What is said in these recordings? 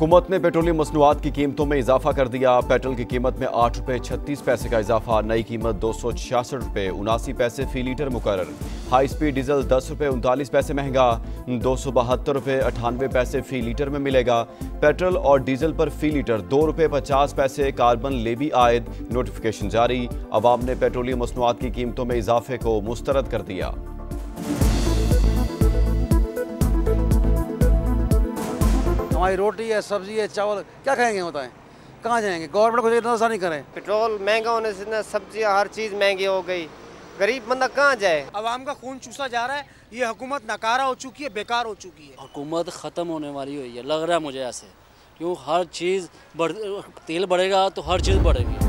हुकूमत ने पेट्रोलियम मसनूआत की कीमतों में इजाफा कर दिया। पेट्रोल की कीमत में 8 रुपये 36 पैसे का इजाफा। नई कीमत 266 रुपये 79 पैसे फी लीटर मुकर्रर। हाई स्पीड डीजल 10 रुपये 39 पैसे महंगा, 272 रुपये 98 पैसे फी लीटर में मिलेगा। पेट्रोल और डीजल पर फी लीटर 2 रुपये 50 पैसे कार्बन लेवी आयद। नोटिफिकेशन जारी। अवाम ने पेट्रोलियम मसनूआत की कीमतों में इजाफे को मुस्तरद कर दिया। हमारी रोटी है, सब्जी है, चावल, क्या खाएंगे बताएं? कहाँ जाएंगे? गवर्नमेंट को इतना आसानी करें। पेट्रोल महंगा होने से ना सब्जियाँ हर चीज़ महंगी हो गई, गरीब बंदा कहाँ जाए? अवाम का खून चूसा जा रहा है। ये हुकूमत नकारा हो चुकी है, बेकार हो चुकी है। हुकूमत ख़त्म होने वाली हुई है, लग रहा है मुझे ऐसे, क्यों हर चीज़ तेल बढ़ेगा तो हर चीज़ बढ़ेगी।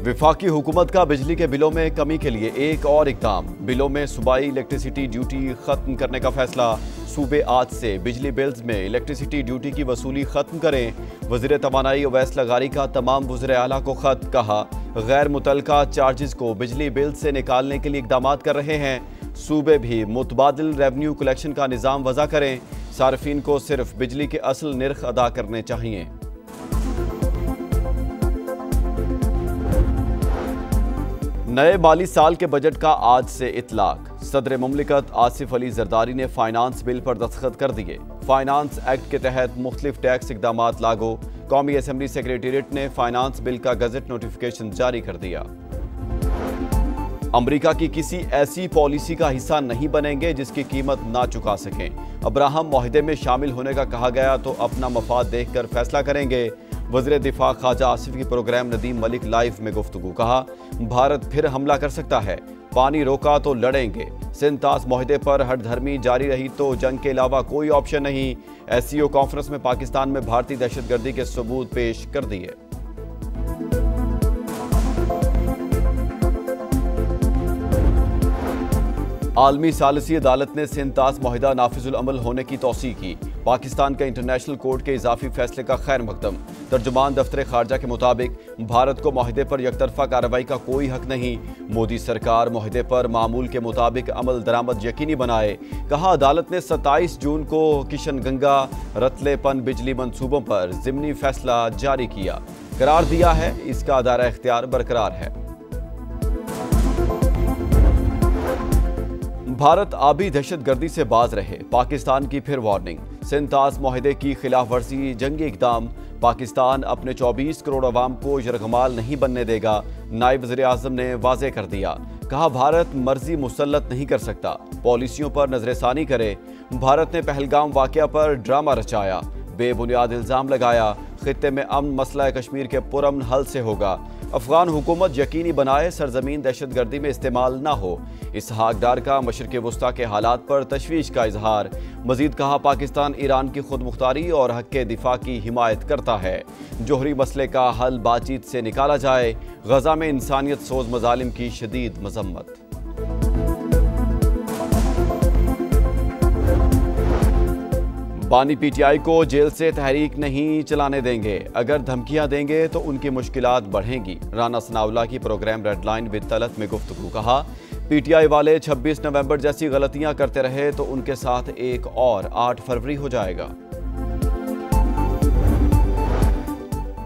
विफाकी हुकूमत का बिजली के बिलों में कमी के लिए एक और इक़दाम। बिलों में सूबाई इलेक्ट्रिसिटी ड्यूटी खत्म करने का फैसला। सूबे आज से बिजली बिल्स में इलेक्ट्रिसिटी ड्यूटी की वसूली खत्म करें। वज़ीर तवानाई ओवैस लगारी का तमाम वज़ीर आला को खत। कहा गैर मुतल्लका चार्जेस को बिजली बिल से निकालने के लिए इक़दाम कर रहे हैं। सूबे भी मुतबादिल रेवन्यू कलेक्शन का निज़ाम वज़ा करें। सार्फिन को सिर्फ बिजली के असल निर्ख अदा करने चाहिए। नए माली साल के बजट का आज से इतलाक। सदर मुमलिकत आसिफ अली जरदारी ने फाइनेंस बिल पर दस्तखत कर दिए। फाइनेंस एक्ट के तहत मुख्तलिफ टैक्स इकदाम लागू। कौमी असम्बली सेक्रेटेरिएट ने फाइनेंस बिल का गजट नोटिफिकेशन जारी कर दिया। अमरीका की किसी ऐसी पॉलिसी का हिस्सा नहीं बनेंगे जिसकी कीमत ना चुका सकें। अब्राहम मुआहदे में शामिल होने का कहा गया तो अपना मफाद देखकर फैसला करेंगे। वज़ीर दिफा ख्वाजा आसिफ की प्रोग्राम नदीम मलिक लाइव में गुफ्तगू। कहा भारत फिर हमला कर सकता है, पानी रोका तो लड़ेंगे। सिंतास मुआहदे पर हठधर्मी जारी रही तो जंग के अलावा कोई ऑप्शन नहीं। SCO कॉन्फ्रेंस में पाकिस्तान में भारतीय दहशतगर्दी के सबूत पेश कर दिए। आलमी सालिसी अदालत ने सिंतास मुआहदा नाफिजुल अमल होने की तौसीह की। पाकिस्तान का इंटरनेशनल कोर्ट के इजाफी फैसले का खैर मकदम। तर्जुमान दफ्तर खारजा के मुताबिक भारत को मुआहदे पर यकतरफा कार्रवाई का कोई हक नहीं। मोदी सरकार मुआहदे पर मामूल के मुताबिक अमल दरामद यकीनी बनाए। कहा अदालत ने 27 जून को किशन गंगा रतलेपन बिजली मंसूबों पर ज़िमनी फैसला जारी किया। करार दिया है इसका दायरा इख्तियार बरकरार है। भारत आबी दहशतगर्दी से बाज रहे, पाकिस्तान की फिर वार्निंग। सिंतास मुआहदे की खिलाफ वर्जी जंगी इक़दाम। पाकिस्तान अपने 24 करोड़ अवाम को यरगमाल नहीं बनने देगा। नायब वज़ीर आज़म ने वाज़े कर दिया। कहा भारत मर्जी मुसल्लत नहीं कर सकता, पॉलिसियों पर नजरसानी करे। भारत ने पहलगाम वाक़या पर ड्रामा रचाया, बेबुनियाद इल्ज़ाम लगाया। खित्ते में अमन मसला कश्मीर के पुरअमन हल से होगा। अफगान हुकूमत यकीनी बनाए सरजमीन दहशतगर्दी में इस्तेमाल ना हो। इसहाक डार का मशरिक़ वस्ता के हालात पर तशवीश का इजहार। मजीद कहा पाकिस्तान ईरान की खुद मुख्तारी और हक़ के दिफा की हिमायत करता है। जोहरी मसले का हल बातचीत से निकाला जाए। गजा में इंसानियत सोज मजालिम की शदीद मजम्मत। बानी PTI को जेल से तहरीक नहीं चलाने देंगे, अगर धमकियां देंगे तो उनकी मुश्किलात बढ़ेंगी। राना सनाउल्लाह की प्रोग्राम रेडलाइन विद तलत में गुफ्तगू। कहा PTI वाले 26 नवंबर जैसी गलतियां करते रहे तो उनके साथ एक और 8 फरवरी हो जाएगा।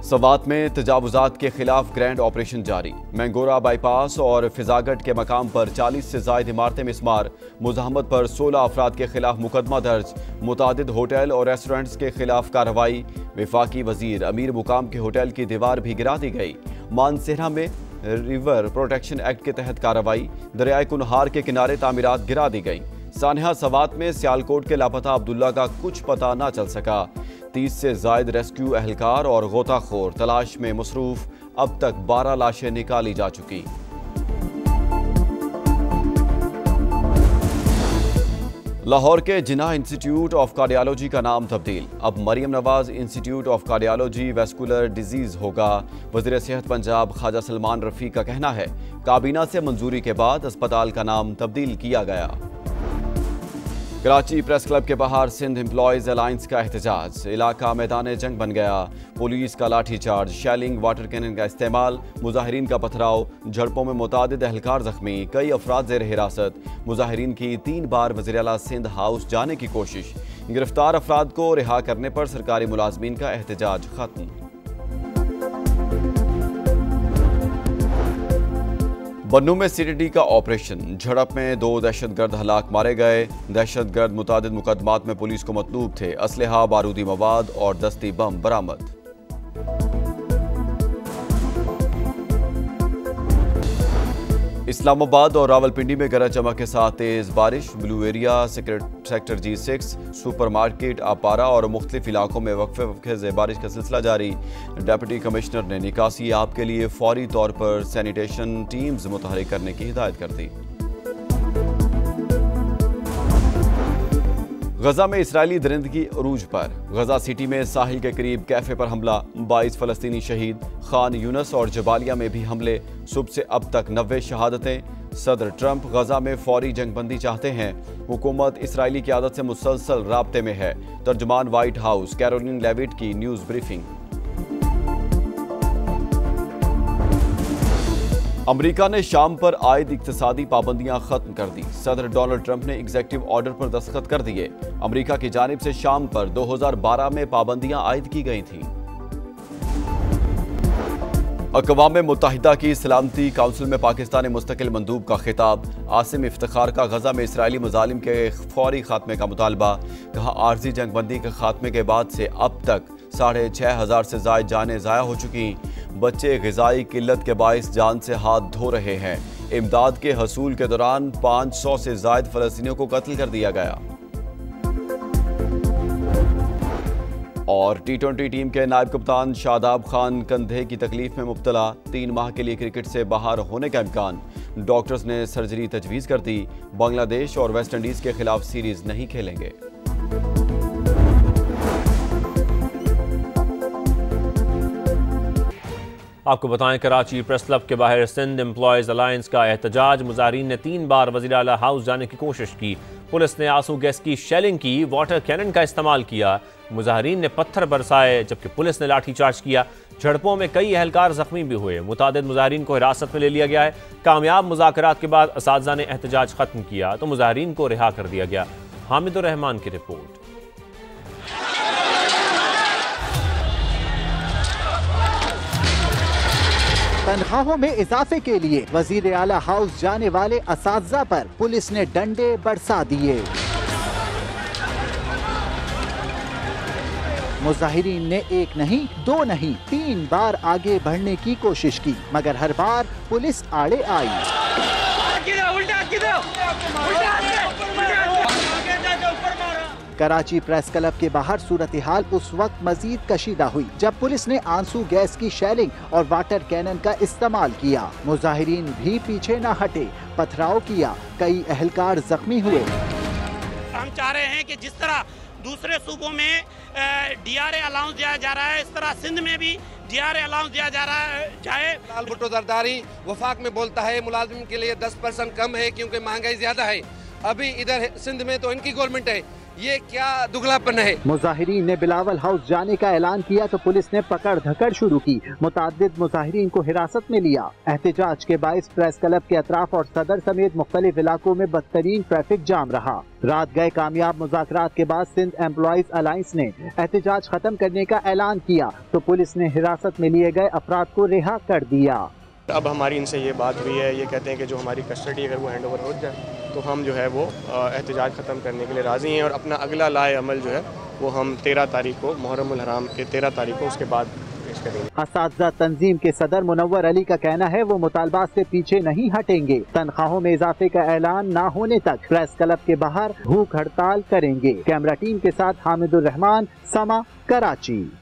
सवात में तजावुजात के खिलाफ ग्रैंड ऑपरेशन जारी। मैंगोरा बाईपास और फिजागट के मकाम पर 40 से ज़ायद इमारतें मिस्मार। मुज़ाहमत पर 16 अफराद के खिलाफ मुकदमा दर्ज। मुतादिद होटल और रेस्टोरेंट्स के खिलाफ कार्रवाई। विफाकी वजीर अमीर मुकाम के होटल की दीवार भी गिरा दी गई। मानसेरा में रिवर प्रोटेक्शन एक्ट के तहत कार्रवाई। दरियाए कुनहार के किनारे तामीरात गिरा दी गई। सानहा सवात में सियालकोट के लापता अब्दुल्ला का कुछ पता ना चल सका। 30 से जायद रेस्क्यू एहलकार और गोताखोर तलाश में मसरूफ। अब तक 12 लाशें निकाली जा चुकी। लाहौर के जिन्ना इंस्टीट्यूट ऑफ कार्डियोलॉजी का नाम तब्दील। अब Maryam Nawaz institute of cardiology vascular disease होगा। वज़ीर सेहत पंजाब ख्वाजा सलमान रफ़ी का कहना है काबीना से मंजूरी के बाद अस्पताल का नाम तब्दील किया गया। कराची प्रेस क्लब के बाहर सिंध एम्प्लॉयज अलायंस का एहतजाज। इलाका मैदान जंग बन गया। पुलिस का लाठीचार्ज, शेलिंग, वाटर कैनन का इस्तेमाल, मुजाहिरीन का पथराव। झड़पों में मुतादिद एहलकार जख्मी, कई अफराद ज़ेर हिरासत। मुजाहिरीन की 3 बार वज़ीर आला सिंध हाउस जाने की कोशिश। गिरफ्तार अफराद को रिहा करने पर सरकारी मुलाजमीन का एहतजाज खत्म। बन्नू में सीटीडी का ऑपरेशन, झड़प में 2 दहशतगर्द हलाक मारे गए। दहशतगर्द मुतादिद मुकदमात में पुलिस को मतलूब थे। असलहा, बारूदी मवाद और दस्ती बम बरामद। इस्लामाबाद और रावलपिंडी में गरज चमक के साथ तेज बारिश। Blue Area, sector G6, supermarket, Aabpara और मुख्तलिफ इलाकों में वक्फे से बारिश का सिलसिला जारी। डिप्टी कमिश्नर ने निकासी आप के लिए फौरी तौर पर सैनिटेशन टीम्स मुतहरिक करने की हिदायत कर दी। गजा में इसराइली दरिंदगी अरूज पर। गजा सिटी में साहिल के करीब कैफे पर हमला, 22 फलस्तीनी शहीद। खान यूनस और जबालिया में भी हमले, सुबह से अब तक 90 शहादतें। सदर ट्रंप गजा में फौरी जंगबंदी चाहते हैं। हुकूमत इसराइली क़यादत से मुसलसल राब्ते में है। तर्जुमान व्हाइट हाउस कैरोलिन लेविट की न्यूज़ ब्रीफिंग। अमेरिका ने शाम पर आयद इक्तिसादी पाबंदियां खत्म कर दी। सदर डोनाल्ड ट्रंप ने एग्जीक्यूटिव ऑर्डर पर दस्तखत कर दिए। अमेरिका की जानिब से शाम पर 2012 में पाबंदियां आयद की गई थीं। अक़वाम मुत्तहिदा की सलामती काउंसिल में पाकिस्तानी मुस्तकिल मंदूब का खिताब। आसिम इफ्तिखार का गजा में इसराइली मुजालिम के फौरी खात्मे का मुतालबा। कहा, आर्जी जंगबंदी के खात्मे के बाद से अब तक 6,500 से ज़ायद जानें ज़ाया हो चुकी। बच्चे ग़िज़ाई किल्लत के बाइस जान से हाथ धो रहे हैं। इमदाद के हसूल के दौरान 500 से ज़ायद फ़लस्तीनियों को कत्ल कर दिया गया। और T20 टीम के नायब कप्तान शादाब खान कंधे की तकलीफ में मुब्तला। 3 माह के लिए क्रिकेट से बाहर होने का इम्कान। डॉक्टर्स ने सर्जरी तजवीज़ कर दी। बांग्लादेश और वेस्ट इंडीज़ के खिलाफ सीरीज़ नहीं खेलेंगे। आपको बताएं, कराची प्रेस क्लब के बाहर सिंध एम्प्लॉयज़ अलायंस का एहतजाज। मुजाहिरीन ने 3 बार वज़ीर आला हाउस जाने की कोशिश की। पुलिस ने आंसू गैस की शेलिंग की, वाटर कैनन का इस्तेमाल किया। मुजाहिरीन ने पत्थर बरसाए जबकि पुलिस ने लाठीचार्ज किया। झड़पों में कई अहलकार जख्मी भी हुए। मुतादिद मुजाहिरीन को हिरासत में ले लिया गया है। कामयाब मुज़ाकरात के बाद असातिज़ा ने एहतजाज खत्म किया तो मुजाहिरीन को रिहा कर दिया गया। हामिदुर रहमान की रिपोर्ट। तनख्वाहों में इजाफे के लिए वजीर आला हाउस जाने वाले असातिज़ा पर पुलिस ने डंडे बरसा दिए। मुजाहिरीन ने 1 नहीं 2 नहीं 3 बार आगे बढ़ने की कोशिश की, मगर हर बार पुलिस आड़े आई। कराची प्रेस क्लब के बाहर सूरत हाल उस वक्त मजीद कशीदा हुई जब पुलिस ने आंसू गैस की शेलिंग और वाटर कैनन का इस्तेमाल किया। मुजाहिरीन भी पीछे न हटे, पथराव किया, कई अहलकार जख्मी हुए। हम चाह रहे हैं कि जिस तरह दूसरे सूबों में DRA अलाउंस दिया जा रहा है, इस तरह सिंध में भी DRA अलाउंस दिया जा रहा जाए। लाल भुट्टो जरदारी वफाक में बोलता है मुलाजिम के लिए 10% कम है क्योंकि महंगाई ज्यादा है। अभी इधर सिंध में तो इनकी गवर्नमेंट है, ये क्या दुगलापन है। मुजाहिरीन ने बिलावल हाउस जाने का ऐलान किया तो पुलिस ने पकड़ धकड़ शुरू की। मुतादिद मुजाहिरीन को हिरासत में लिया। एहतजाज के बाइस प्रेस क्लब के अतराफ और सदर समेत मुख्तलिफ इलाकों में बदतरीन ट्रैफिक जाम रहा। रात गए कामयाब मुज़ाकरात के बाद सिंध एम्प्लॉयज अलायंस ने एहतजाज खत्म करने का ऐलान किया तो पुलिस ने हिरासत में लिए गए अफराद को रिहा कर दिया। अब हमारी इनसे ये बात हुई है, ये कहते हैं कि जो हमारी कस्टडी अगर वो हैंड ओवर हो जाए तो हम जो है वो एहतजाज ख़त्म करने के लिए राज़ी हैं और अपना अगला लाए अमल जो है वो हम 13 तारीख को मुहर्रमुल हराम के 13 तारीख को उसके बाद पेश करेंगे। असातिज़ा तंजीम के सदर मुनव्वर अली का कहना है वो मुतालबात से पीछे नहीं हटेंगे। तनख्वाहों में इजाफे का ऐलान न होने तक प्रेस क्लब के बाहर भूख हड़ताल करेंगे। कैमरा टीम के साथ हामिदुर रहमान, समा, कराची।